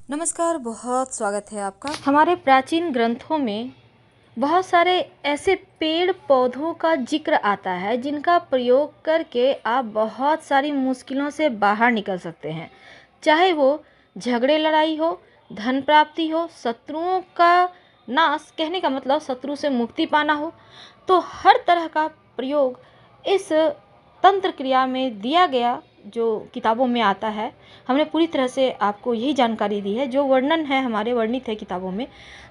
नमस्कार, बहुत स्वागत है आपका। हमारे प्राचीन ग्रंथों में बहुत सारे ऐसे पेड़ पौधों का जिक्र आता है जिनका प्रयोग करके आप बहुत सारी मुश्किलों से बाहर निकल सकते हैं। चाहे वो झगड़े लड़ाई हो, धन प्राप्ति हो, शत्रुओं का नाश, कहने का मतलब शत्रु से मुक्ति पाना हो, तो हर तरह का प्रयोग इस तंत्र क्रिया में दिया गया जो किताबों में आता है। हमने पूरी तरह से आपको यही जानकारी दी है जो वर्णन है हमारे वर्णित है किताबों में।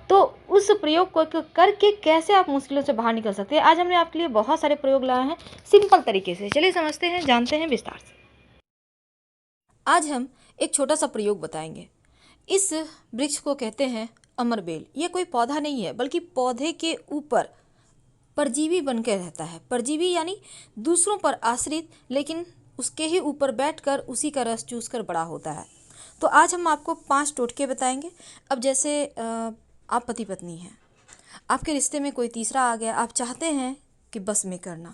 तो उस प्रयोग को करके कैसे आप मुश्किलों से बाहर निकल सकते हैं, आज हमने आपके लिए बहुत सारे प्रयोग लाए हैं सिंपल तरीके से। चलिए समझते हैं, जानते हैं विस्तार से। आज हम एक छोटा सा प्रयोग बताएंगे। इस वृक्ष को कहते हैं अमरबेल। ये कोई पौधा नहीं है बल्कि पौधे के ऊपर परजीवी बनकर रहता है। परजीवी यानी दूसरों पर आश्रित, लेकिन उसके ही ऊपर बैठकर उसी का रस चूसकर बड़ा होता है। तो आज हम आपको 5 टोटके बताएंगे। अब जैसे आप पति पत्नी हैं, आपके रिश्ते में कोई तीसरा आ गया, आप चाहते हैं कि बस में करना,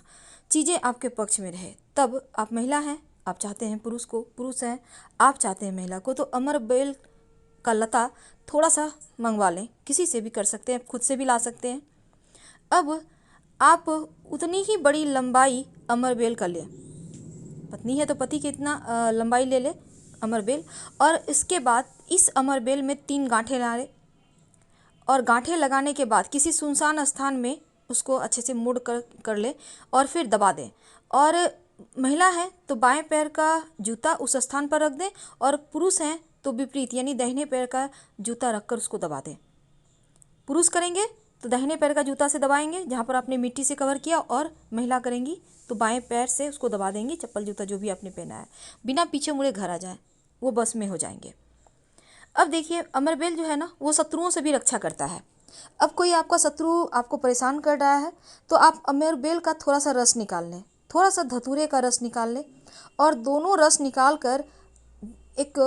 चीज़ें आपके पक्ष में रहे। तब आप महिला हैं, आप चाहते हैं पुरुष को, पुरुष हैं, आप चाहते हैं महिला को। तो अमरबेल का लता थोड़ा सा मंगवा लें, किसी से भी कर सकते हैं, खुद से भी ला सकते हैं। अब आप उतनी ही बड़ी लंबाई अमरबेल का लें, पत्नी है तो पति की इतना लंबाई ले ले अमरबेल। और इसके बाद इस अमरबेल में 3 गांठें डालें और गांठें लगाने के बाद किसी सुनसान स्थान में उसको अच्छे से मुड़ कर ले और फिर दबा दें। और महिला है तो बाएं पैर का जूता उस स्थान पर रख दें और पुरुष हैं तो विपरीत यानी दाहिने पैर का जूता रखकर उसको दबा दें। पुरुष करेंगे तो दाहिने पैर का जूता से दबाएंगे जहाँ पर आपने मिट्टी से कवर किया, और महिला करेंगी तो बाएं पैर से उसको दबा देंगी, चप्पल जूता जो भी आपने पहना है, बिना पीछे मुड़े घर आ जाए, वो बस में हो जाएंगे। अब देखिए अमरबेल जो है ना, वो शत्रुओं से भी रक्षा करता है। अब कोई आपका शत्रु आपको परेशान कर रहा है तो आप अमरबेल का थोड़ा सा रस निकाल लें, थोड़ा सा धतूरे का रस निकाल लें और दोनों रस निकाल कर एक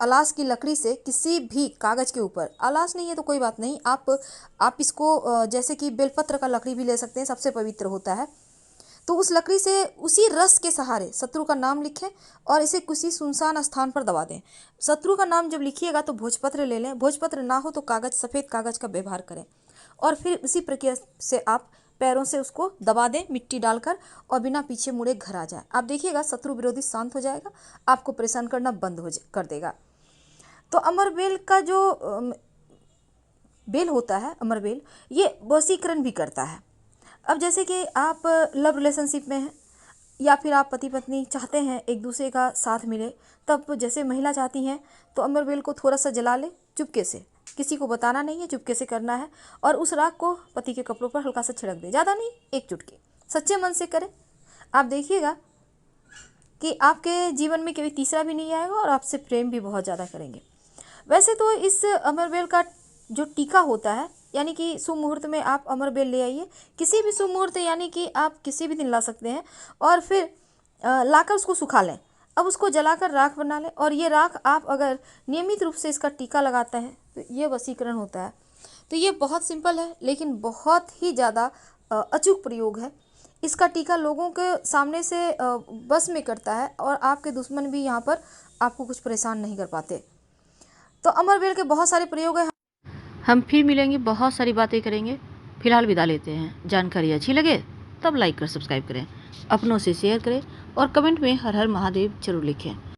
अलास की लकड़ी से किसी भी कागज़ के ऊपर, अलास नहीं है तो कोई बात नहीं, आप इसको जैसे कि बेलपत्र का लकड़ी भी ले सकते हैं, सबसे पवित्र होता है। तो उस लकड़ी से उसी रस के सहारे शत्रु का नाम लिखें और इसे किसी सुनसान स्थान पर दबा दें। शत्रु का नाम जब लिखिएगा तो भोजपत्र ले लें, भोजपत्र ना हो तो कागज़, सफ़ेद कागज़ का व्यवहार करें और फिर उसी प्रक्रिया से आप पैरों से उसको दबा दें मिट्टी डालकर और बिना पीछे मुड़े घर आ जाए। आप देखिएगा शत्रु विरोधी शांत हो जाएगा, आपको परेशान करना बंद कर देगा। तो अमरबेल का जो बेल होता है, अमरबेल, ये वशीकरण भी करता है। अब जैसे कि आप लव रिलेशनशिप में हैं या फिर आप पति पत्नी चाहते हैं एक दूसरे का साथ मिले, तब जैसे महिला चाहती हैं तो अमरबेल को थोड़ा सा जला ले चुपके से, किसी को बताना नहीं है, चुपके से करना है, और उस राख को पति के कपड़ों पर हल्का सा छिड़क दे, ज़्यादा नहीं, 1 चुटकी, सच्चे मन से करें। आप देखिएगा कि आपके जीवन में कोई तीसरा भी नहीं आएगा और आपसे प्रेम भी बहुत ज़्यादा करेंगे। वैसे तो इस अमरबेल का जो टीका होता है, यानी कि शुभ मुहूर्त में आप अमरबेल ले आइए, किसी भी शुभ मुहूर्त यानी कि आप किसी भी दिन ला सकते हैं, और फिर लाकर उसको सुखा लें। अब उसको जलाकर राख बना लें और ये राख आप अगर नियमित रूप से इसका टीका लगाते हैं तो ये वशीकरण होता है। तो ये बहुत सिंपल है लेकिन बहुत ही ज़्यादा अचूक प्रयोग है। इसका टीका लोगों के सामने से बस में करता है और आपके दुश्मन भी यहाँ पर आपको कुछ परेशान नहीं कर पाते। तो अमरबेल के बहुत सारे प्रयोग हैं। हम फिर मिलेंगे, बहुत सारी बातें करेंगे। फिलहाल विदा लेते हैं। जानकारी अच्छी लगे तब लाइक कर सब्सक्राइब करें, अपनों से शेयर करें और कमेंट में हर हर महादेव जरूर लिखें।